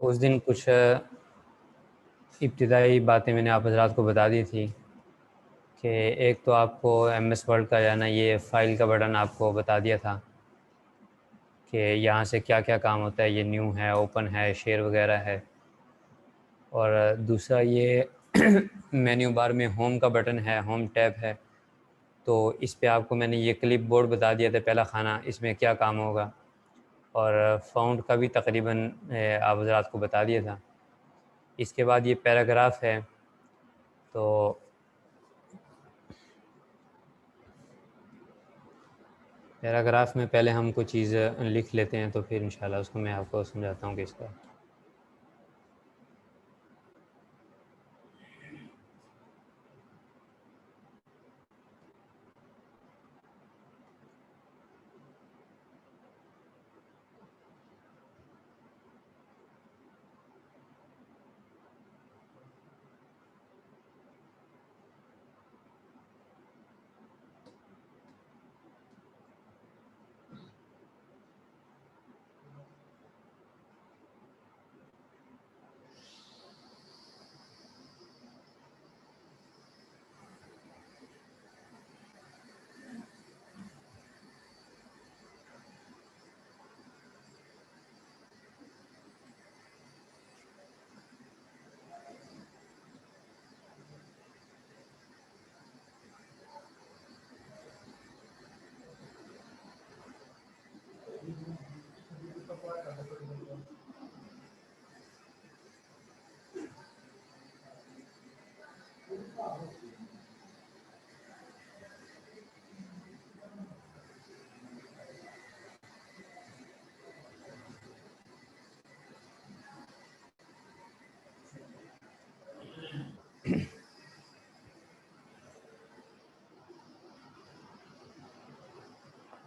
उस दिन कुछ इब्तिदाई बातें मैंने आप हज़रात को बता दी थी कि एक तो आपको MS वर्ड का जाना, ये फ़ाइल का बटन आपको बता दिया था कि यहाँ से क्या क्या काम होता है। ये न्यू है, ओपन है, शेयर वगैरह है। और दूसरा ये मेन्यू बार में होम का बटन है, होम टैब है, तो इस पे आपको मैंने ये क्लिप बोर्ड बता दिया था, पहला खाना, इसमें क्या काम होगा। और फ़ॉन्ट का भी तकरीबन आप हज़रात को बता दिया था। इसके बाद ये पैराग्राफ है, तो पैराग्राफ में पहले हम कोई चीज़ लिख लेते हैं, तो फिर इंशाल्लाह उसको मैं आपको समझाता हूँ कि इसका।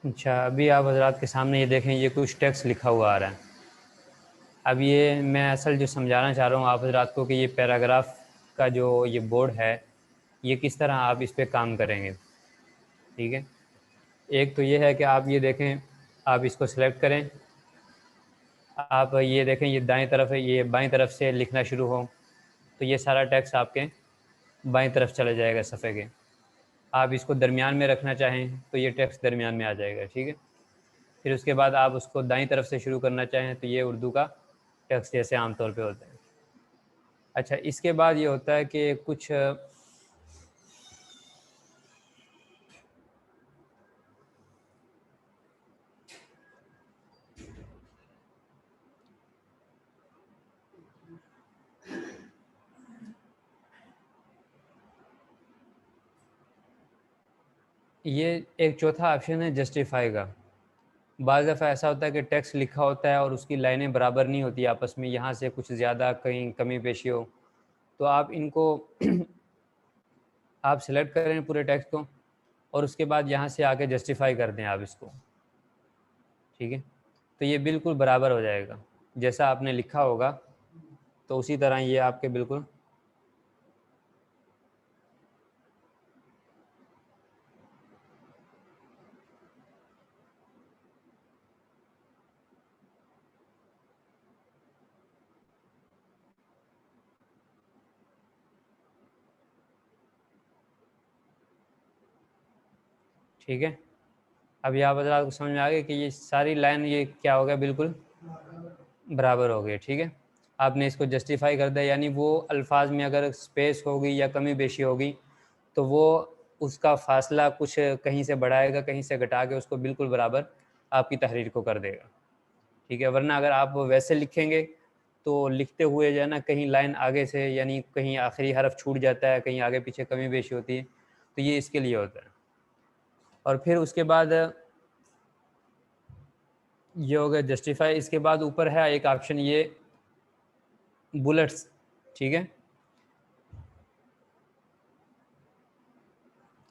अच्छा, अभी आप हज़रात के सामने ये देखें, ये कुछ टेक्स्ट लिखा हुआ आ रहा है। अब ये मैं असल जो समझाना चाह रहा हूँ आप हज़रात को कि ये पैराग्राफ का जो ये बोर्ड है, ये किस तरह आप इस पे काम करेंगे। ठीक है, एक तो ये है कि आप ये देखें, आप इसको सिलेक्ट करें, आप ये देखें ये दाएं तरफ है, ये बाएं तरफ से लिखना शुरू हो, तो ये सारा टेक्स्ट आपके बाएं तरफ चला जाएगा सफ़े के। आप इसको दरमियान में रखना चाहें तो ये टेक्स्ट दरमियान में आ जाएगा। ठीक है, फिर उसके बाद आप उसको दाईं तरफ से शुरू करना चाहें तो ये उर्दू का टेक्स्ट जैसे आमतौर पे होता है। अच्छा, इसके बाद ये होता है कि कुछ ये एक चौथा ऑप्शन है जस्टिफाई का। बाज़ दफ़ा ऐसा होता है कि टेक्स्ट लिखा होता है और उसकी लाइनें बराबर नहीं होती आपस में, यहाँ से कुछ ज़्यादा कहीं कमी पेशी हो, तो आप इनको आप सेलेक्ट करें पूरे टेक्स्ट को और उसके बाद यहाँ से आके जस्टिफाई कर दें आप इसको। ठीक है, तो ये बिल्कुल बराबर हो जाएगा, जैसा आपने लिखा होगा तो उसी तरह ये आपके बिल्कुल ठीक है। अब यहाँ पर आपको समझ में आ गया कि ये सारी लाइन ये क्या हो गया, बिल्कुल बराबर हो गए। ठीक है, आपने इसको जस्टिफाई कर दिया, यानी वो अल्फाज में अगर स्पेस होगी या कमी बेशी होगी तो वो उसका फासला कुछ कहीं से बढ़ाएगा, कहीं से घटा के उसको बिल्कुल बराबर आपकी तहरीर को कर देगा। ठीक है, वरना अगर आप वैसे लिखेंगे तो लिखते हुए जो है ना, कहीं लाइन आगे से यानी कहीं आखिरी हरफ छूट जाता है, कहीं आगे पीछे कमी बेशी होती है, तो ये इसके लिए होता है। और फिर उसके बाद ये हो गया जस्टिफाई। इसके बाद ऊपर है एक ऑप्शन ये बुलेट्स। ठीक है,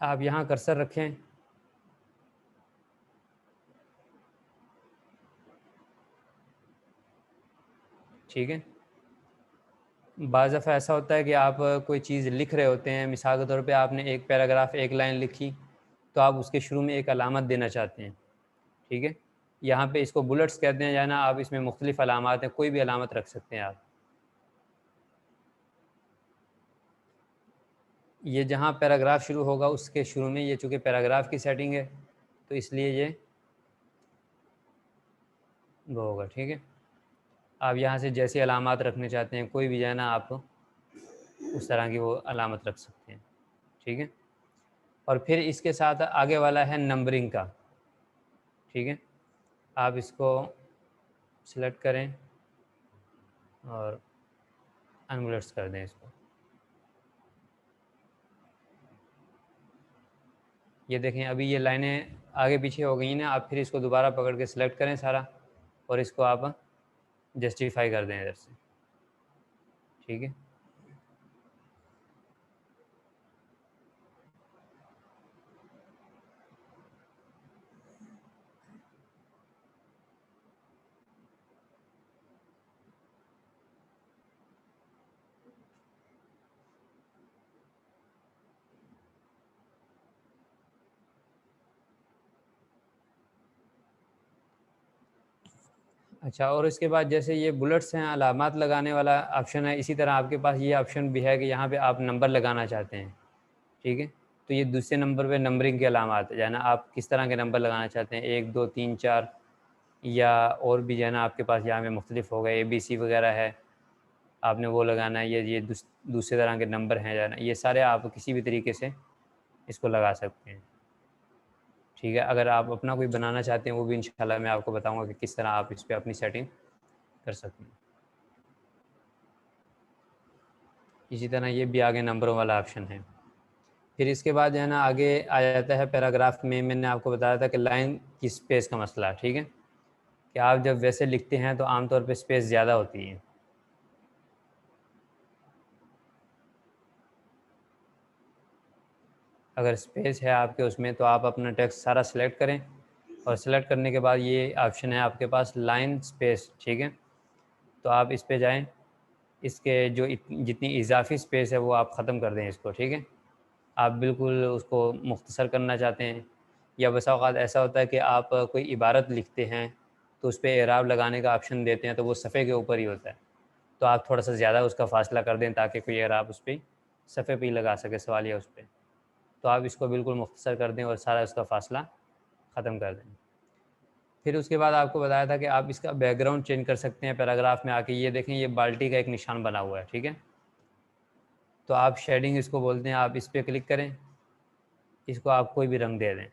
आप यहाँ कर्सर रखें, ठीक है। बाज़ दफ़ा ऐसा होता है कि आप कोई चीज़ लिख रहे होते हैं, मिसाल के तौर पे आपने एक पैराग्राफ एक लाइन लिखी, तो आप उसके शुरू में एक अलामत देना चाहते हैं। ठीक है, यहाँ पे इसको बुलेट्स कहते हैं, जाना आप इसमें मुख्तलिफ अलामात हैं, कोई भी अलामत रख सकते हैं आप। ये जहाँ पैराग्राफ शुरू होगा उसके शुरू में ये चूँकि पैराग्राफ की सेटिंग है तो इसलिए ये वो होगा, ठीक है। आप यहाँ से जैसे अलामात रखने चाहते हैं कोई भी जो है ना आप उस तरह की वो अलामत रख सकते हैं, ठीक है। और फिर इसके साथ आगे वाला है नंबरिंग का, ठीक है। आप इसको सिलेक्ट करें और अनबुलेट्स कर दें इसको। ये देखें अभी ये लाइनें आगे पीछे हो गई ना, आप फिर इसको दोबारा पकड़ के सिलेक्ट करें सारा और इसको आप जस्टिफाई कर दें इधर से, ठीक है। अच्छा, और इसके बाद जैसे ये बुलेट्स हैं, अलामात लगाने वाला ऑप्शन है, इसी तरह आपके पास ये ऑप्शन भी है कि यहाँ पे आप नंबर लगाना चाहते हैं, ठीक है। तो ये दूसरे नंबर पे नंबरिंग के अलामात है ना, आप किस तरह के नंबर लगाना चाहते हैं, 1 2 3 4 या और भी जो है ना आपके पास यहाँ पे मुख्तलिफ हो गए, ABC वगैरह है, आपने वो लगाना है। ये दूसरे तरह के नंबर हैं जो है ना, ये सारे आप किसी भी तरीके से इसको लगा सकते हैं, ठीक है। अगर आप अपना कोई बनाना चाहते हैं वो भी इंशाल्लाह मैं आपको बताऊंगा कि किस तरह आप इस पर अपनी सेटिंग कर सकते हैं। इसी तरह ये भी आगे नंबरों वाला ऑप्शन है। फिर इसके बाद जो है ना आगे आ जाता है पैराग्राफ में, मैंने आपको बताया था कि लाइन की स्पेस का मसला, ठीक है, कि आप जब वैसे लिखते हैं तो आमतौर पर स्पेस ज़्यादा होती है। अगर स्पेस है आपके उसमें तो आप अपना टेक्स्ट सारा सिलेक्ट करें और सिलेक्ट करने के बाद ये ऑप्शन है आपके पास लाइन स्पेस, ठीक है। तो आप इस पे जाएं, इसके जो जितनी इजाफी स्पेस है वो आप ख़त्म कर दें इसको, ठीक है। आप बिल्कुल उसको मुख्तसर करना चाहते हैं या बसा औक़ात ऐसा होता है कि आप कोई इबारत लिखते हैं तो उस पर एराब लगाने का ऑप्शन देते हैं तो वो सफ़े के ऊपर ही होता है, तो आप थोड़ा सा ज़्यादा उसका फ़ासला कर दें ताकि कोई एराब उस पर सफ़े पे ही लगा सके, सवालिया उस पर। तो आप इसको बिल्कुल मुख्तसर कर दें और सारा उसका फ़ासला ख़त्म कर दें। फिर उसके बाद आपको बताया था कि आप इसका बैकग्राउंड चेंज कर सकते हैं पैराग्राफ में आके। ये देखें, ये बाल्टी का एक निशान बना हुआ है, ठीक है। तो आप शेडिंग इसको बोलते हैं, आप इस पर क्लिक करें, इसको आप कोई भी रंग दे दें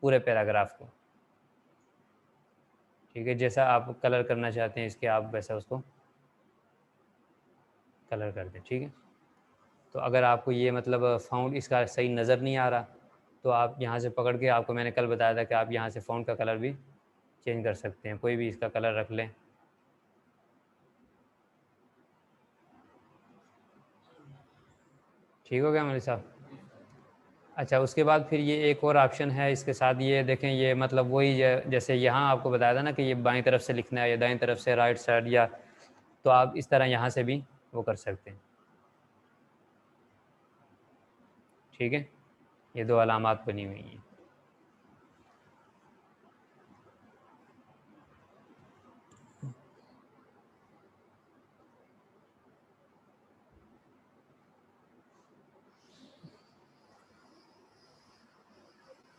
पूरे पैराग्राफ को, ठीक है। जैसा आप कलर करना चाहते हैं इसके आप वैसा उसको कलर कर दें, ठीक है। तो अगर आपको ये मतलब फ़ॉन्ट इसका सही नज़र नहीं आ रहा तो आप यहाँ से पकड़ के, आपको मैंने कल बताया था कि आप यहाँ से फ़ॉन्ट का कलर भी चेंज कर सकते हैं, कोई भी इसका कलर रख लें। ठीक हो गया मेरे साहब। अच्छा, उसके बाद फिर ये एक और ऑप्शन है इसके साथ, ये देखें, ये मतलब वही जैसे यहाँ आपको बताया था ना कि ये बाईं तरफ से लिखना है या दाईं तरफ से, राइट साइड, या तो आप इस तरह यहाँ से भी वो कर सकते हैं, ठीक है। ये दो अलामात बनी हुई हैं।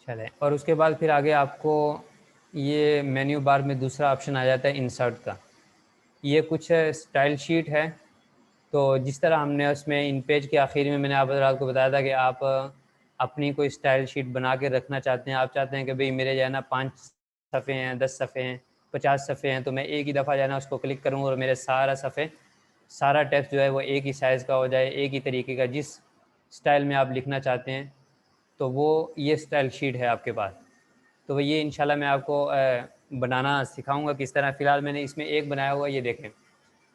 चलें, और उसके बाद फिर आगे आपको ये मेन्यू बार में दूसरा ऑप्शन आ जाता है इंसर्ट का। ये कुछ स्टाइल शीट है, तो जिस तरह हमने उसमें इन पेज के आखिर में मैंने आपको बताया था कि आप अपनी कोई स्टाइल शीट बना के रखना चाहते हैं। आप चाहते हैं कि भाई मेरे जो है ना 5 सफ़े हैं, 10 सफ़े हैं, 50 सफ़े हैं, तो मैं एक ही दफ़ा जो है ना उसको क्लिक करूँ और मेरे सारा सफ़े, सारा टेक्स्ट जो है वो एक ही साइज़ का हो जाए, एक ही तरीके का, जिस स्टाइल में आप लिखना चाहते हैं। तो वो ये स्टाइल शीट है आपके पास। तो ये इंशाल्लाह मैं आपको बनाना सिखाऊंगा किस तरह। फ़िलहाल मैंने इसमें एक बनाया हुआ, ये देखें।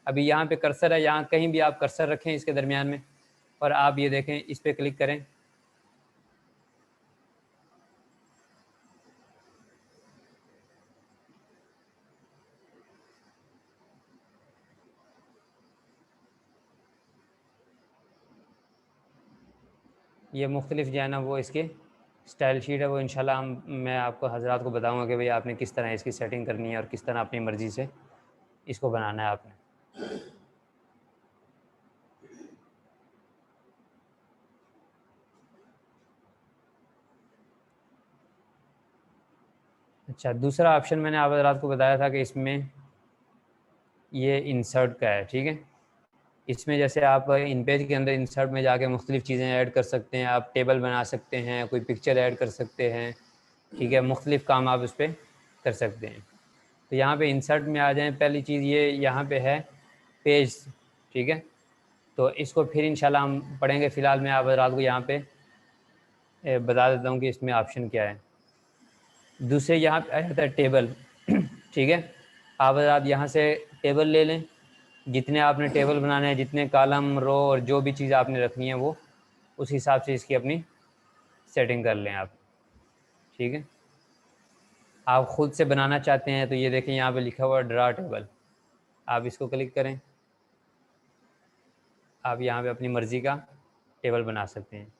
अभी यहाँ पे कर्सर है, यहाँ कहीं भी आप कर्सर रखें इसके दरमियान में और आप ये देखें, इस पर क्लिक करें। ये मुख्तलिफ जो है ना वो इसके स्टाइल शीट है वो इंशाल्लाह मैं आपको हजरात को बताऊंगा कि भाई आपने किस तरह इसकी सेटिंग करनी है और किस तरह अपनी मर्ज़ी से इसको बनाना है आपने। अच्छा, दूसरा ऑप्शन मैंने आप हजरात को बताया था कि इसमें ये इंसर्ट का है, ठीक है। इसमें जैसे आप इन पेज के अंदर इंसर्ट में जाके मुख्तलिफ़ चीज़ें ऐड कर सकते हैं, आप टेबल बना सकते हैं, कोई पिक्चर ऐड कर सकते हैं, ठीक है, मुख्तलिफ़ काम आप उस पर कर सकते हैं। तो यहाँ पे इंसर्ट में आ जाएं, पहली चीज़ ये यहाँ पे है पेज, ठीक है। तो इसको फिर इंशाल्लाह हम पढ़ेंगे, फ़िलहाल मैं आप हज़रात को यहाँ पे बता देता हूँ कि इसमें ऑप्शन क्या है। दूसरे यहाँ पे आ जाता है टेबल, ठीक है। आप हज़रात यहाँ से टेबल ले लें, जितने आपने टेबल बनाने हैं, जितने कॉलम रो और जो भी चीज़ आपने रखनी है वो उस हिसाब से इसकी अपनी सेटिंग कर लें आप, ठीक है। आप ख़ुद से बनाना चाहते हैं तो ये देखें यहाँ पे लिखा हुआ है ड्रा टेबल, आप इसको क्लिक करें, आप यहाँ पे अपनी मर्ज़ी का टेबल बना सकते हैं।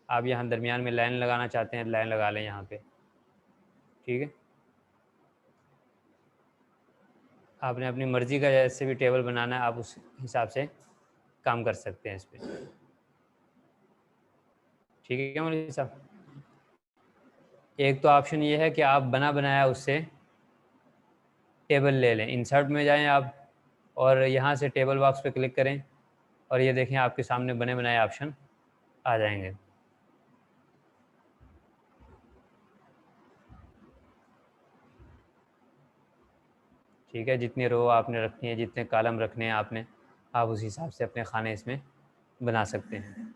आप यहाँ दरमियान में लाइन लगाना चाहते हैं, लाइन लगा लें यहाँ पे, ठीक है। आपने अपनी मर्ज़ी का जैसे भी टेबल बनाना है आप उस हिसाब से काम कर सकते हैं इस पर, ठीक है मौलवी साहब। एक तो ऑप्शन ये है कि आप बना बनाया उससे टेबल ले लें, इंसर्ट में जाएं आप और यहाँ से टेबल बॉक्स पे क्लिक करें और ये देखें आपके सामने बने बनाए ऑप्शन आ जाएंगे। ठीक है, जितनी रो आपने रखनी है, जितने कॉलम रखने हैं आपने, आप उस हिसाब से अपने खाने इसमें बना सकते हैं।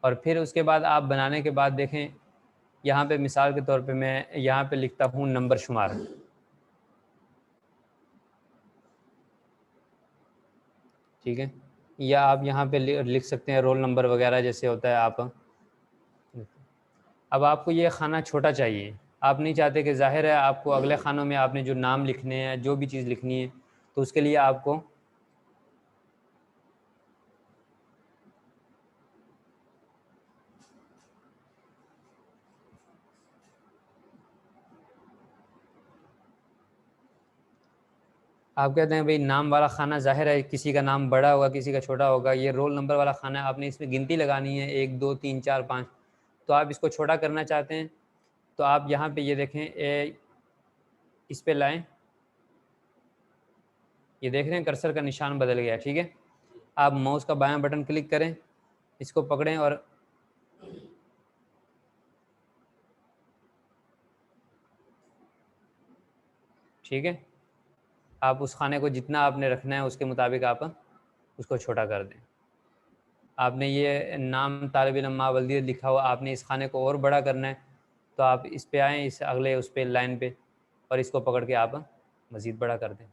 और फिर उसके बाद आप बनाने के बाद देखें, यहाँ पे मिसाल के तौर पे मैं यहाँ पे लिखता हूँ नंबर शुमार, ठीक है। या आप यहाँ पे लिख सकते हैं रोल नंबर वगैरह जैसे होता है आप। अब आपको ये खाना छोटा चाहिए, आप नहीं चाहते कि ज़ाहिर है आपको अगले खानों में आपने जो नाम लिखने हैं, जो भी चीज़ लिखनी है, तो उसके लिए आपको आप कहते हैं भाई नाम वाला खाना ज़ाहिर है किसी का नाम बड़ा होगा किसी का छोटा होगा, ये रोल नंबर वाला खाना है, आपने इसमें गिनती लगानी है 1 2 3 4 5, तो आप इसको छोटा करना चाहते हैं तो आप यहाँ पे ये देखें इस पे लाएं, ये देख रहे हैं कर्सर का निशान बदल गया, ठीक है। आप माउस का बायां बटन क्लिक करें, इसको पकड़ें और ठीक है, आप उस खाने को जितना आपने रखना है उसके मुताबिक आप उसको छोटा कर दें। आपने ये नाम तालिब इल्म मावल्दी लिखा हुआ, आपने इस खाने को और बड़ा करना है तो आप इस पे आएँ, इस अगले उस पे लाइन पे, और इसको पकड़ के आप मज़ीद बड़ा कर दें,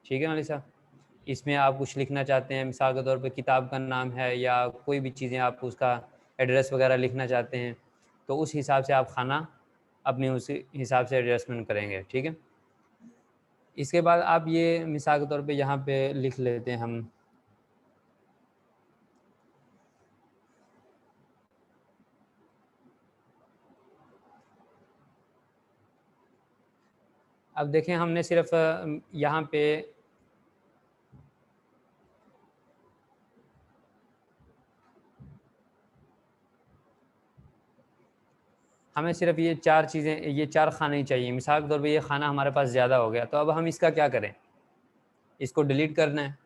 ठीक है मौलवी साहब। इसमें आप कुछ लिखना चाहते हैं, मिसाल के तौर पे किताब का नाम है या कोई भी चीज़ें आप उसका एड्रेस वगैरह लिखना चाहते हैं, तो उस हिसाब से आप खाना अपने उस हिसाब से एडजस्टमेंट करेंगे, ठीक है। इसके बाद आप ये मिसाल के तौर पे यहाँ पे लिख लेते हैं हम, अब देखें हमने सिर्फ यहाँ पे हमें सिर्फ ये 4 चीज़ें, ये 4 खाने ही चाहिए। मिसाल के तौर पे ये खाना हमारे पास ज़्यादा हो गया, तो अब हम इसका क्या करें, इसको डिलीट करना है।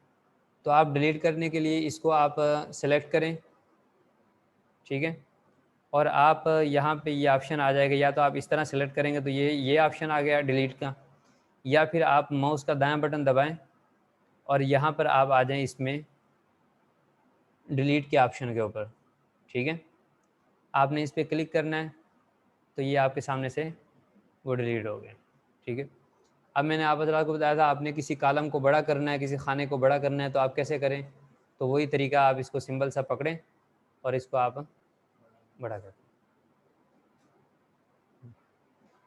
तो आप डिलीट करने के लिए इसको आप सेलेक्ट करें, ठीक है। और आप यहाँ पे ये ऑप्शन आ जाएगा, या तो आप इस तरह सेलेक्ट करेंगे तो ये ऑप्शन आ गया डिलीट का, या फिर आप माउस का दायां बटन दबाएं और यहाँ पर आप आ जाएं इसमें डिलीट के ऑप्शन के ऊपर, ठीक है। आपने इस पर क्लिक करना है तो ये आपके सामने से वो डिलीट हो गए, ठीक है। अब मैंने आप हज़रात को बताया था आपने किसी कॉलम को बड़ा करना है, किसी खाने को बड़ा करना है, तो आप कैसे करें, तो वही तरीका, आप इसको सिंबल सा पकड़ें और इसको आप बड़ा करें।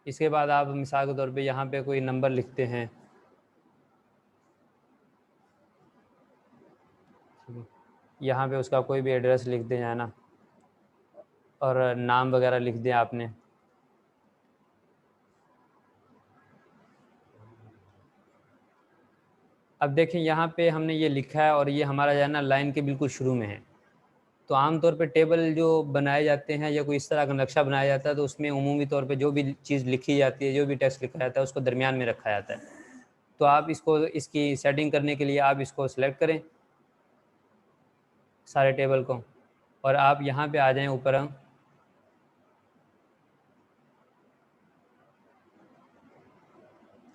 इसके बाद आप मिसाल के तौर पे यहाँ पे कोई नंबर लिखते हैं, यहाँ पे उसका कोई भी एड्रेस लिख दें, है ना। और नाम वगैरह लिख दिया आपने। अब देखिए यहाँ पे हमने ये लिखा है और ये हमारा जो है ना लाइन के बिल्कुल शुरू में है। तो आमतौर पे टेबल जो बनाए जाते हैं या कोई इस तरह का नक्शा बनाया जाता है तो उसमें उमूमी तौर पे जो भी चीज़ लिखी जाती है, जो भी टेक्स्ट लिखा जाता है उसको दरमियान में रखा जाता है। तो आप इसको, इसकी सेटिंग करने के लिए आप इसको सिलेक्ट करें सारे टेबल को, और आप यहाँ पे आ जाएं ऊपर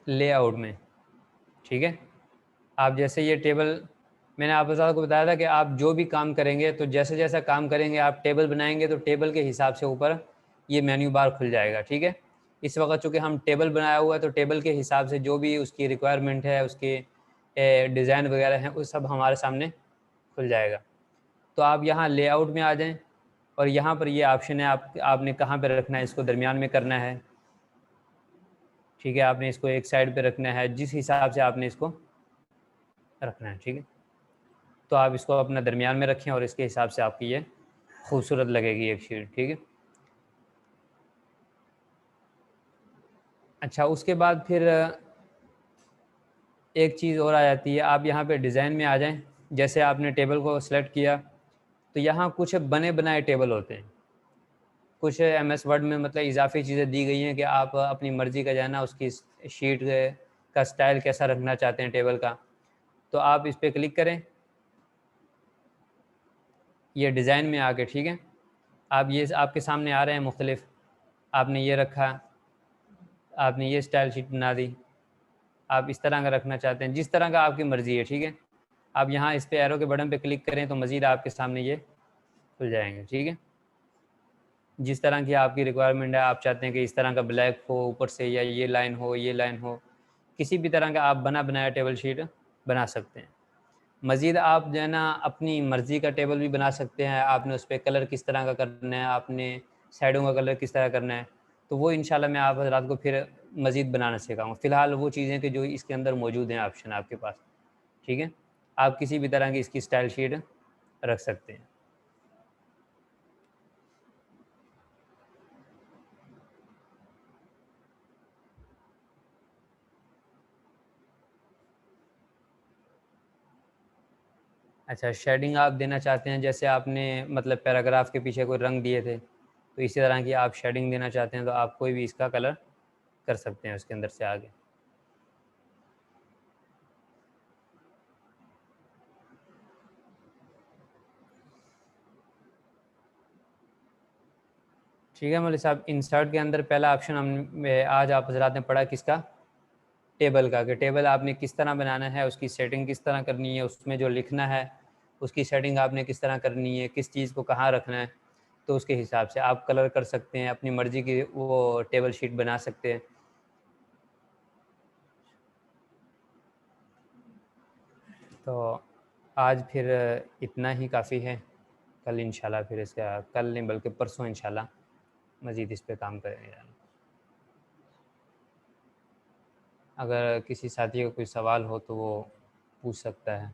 लेआउट में। ठीक है, आप जैसे ये टेबल, मैंने आपको बताया था कि आप जो भी काम करेंगे तो जैसे जैसा काम करेंगे, आप टेबल बनाएंगे तो टेबल के हिसाब से ऊपर ये मेन्यू बार खुल जाएगा। ठीक है, इस वक्त चूँकि हम टेबल बनाया हुआ है तो टेबल के हिसाब से जो भी उसकी रिक्वायरमेंट है, उसके डिज़ाइन वगैरह हैं, वो सब हमारे सामने खुल जाएगा। तो आप यहाँ लेआउट में आ जाएं और यहाँ पर ये ऑप्शन है, आपने कहाँ पर रखना है, इसको दरमियान में करना है। ठीक है, आपने इसको एक साइड पे रखना है, जिस हिसाब से आपने इसको रखना है। ठीक है, तो आप इसको अपना दरमियान में रखें और इसके हिसाब से आपकी ये खूबसूरत लगेगी एक शीट। ठीक है, अच्छा उसके बाद फिर एक चीज़ और आ जाती है, आप यहाँ पे डिज़ाइन में आ जाएं। जैसे आपने टेबल को सेलेक्ट किया तो यहाँ कुछ बने बनाए टेबल होते हैं, कुछ MS वर्ड में मतलब इजाफी चीज़ें दी गई हैं कि आप अपनी मर्ज़ी का जो है ना उसकी शीट का स्टाइल कैसा रखना चाहते हैं टेबल का। तो आप इस पर क्लिक करें ये डिज़ाइन में आके। ठीक है, आप ये आपके सामने आ रहे हैं मुख्तलिफ, आपने ये रखा, आपने ये स्टाइल शीट बना दी, आप इस तरह का रखना चाहते हैं, जिस तरह का आपकी मर्ज़ी है। ठीक है, आप यहाँ इस पे एरो के बटन पे क्लिक करें तो मज़ीद आपके सामने ये खुल जाएंगे। ठीक है, जिस तरह की आपकी रिक्वायरमेंट है, आप चाहते हैं कि इस तरह का ब्लैक हो ऊपर से, या ये लाइन हो, ये लाइन हो, किसी भी तरह का आप बना बनाया टेबल शीट बना सकते हैं। मज़ीद आप जो है ना अपनी मर्ज़ी का टेबल भी बना सकते हैं, आपने उस पर कलर किस तरह का करना है, आपने साइडों का कलर किस तरह करना है, तो वो इंशाल्लाह मैं आप हज़रात को फिर मज़ीद बनाना सिखाऊंगा। फ़िलहाल वो चीज़ें कि जो इसके अंदर मौजूद हैं ऑप्शन आपके पास। ठीक है, आप किसी भी तरह की इसकी स्टाइल शीट रख सकते हैं। अच्छा, शेडिंग आप देना चाहते हैं, जैसे आपने मतलब पैराग्राफ के पीछे कोई रंग दिए थे तो इसी तरह की आप शेडिंग देना चाहते हैं तो आप कोई भी इसका कलर कर सकते हैं उसके अंदर से आगे। ठीक है मौलवी साहब, इंसर्ट के अंदर पहला ऑप्शन हम आज आप हजरात ने पढ़ा किसका, टेबल का, कि टेबल आपने किस तरह बनाना है, उसकी सेटिंग किस तरह करनी है, उसमें जो लिखना है उसकी सेटिंग आपने किस तरह करनी है, किस चीज़ को कहाँ रखना है, तो उसके हिसाब से आप कलर कर सकते हैं, अपनी मर्ज़ी की वो टेबल शीट बना सकते हैं। तो आज फिर इतना ही काफ़ी है, कल इंशाल्लाह फिर इसका, कल नहीं बल्कि परसों इंशाल्लाह मज़ीद इस पे काम करेंगे। अगर किसी साथी का कोई सवाल हो तो वो पूछ सकता है।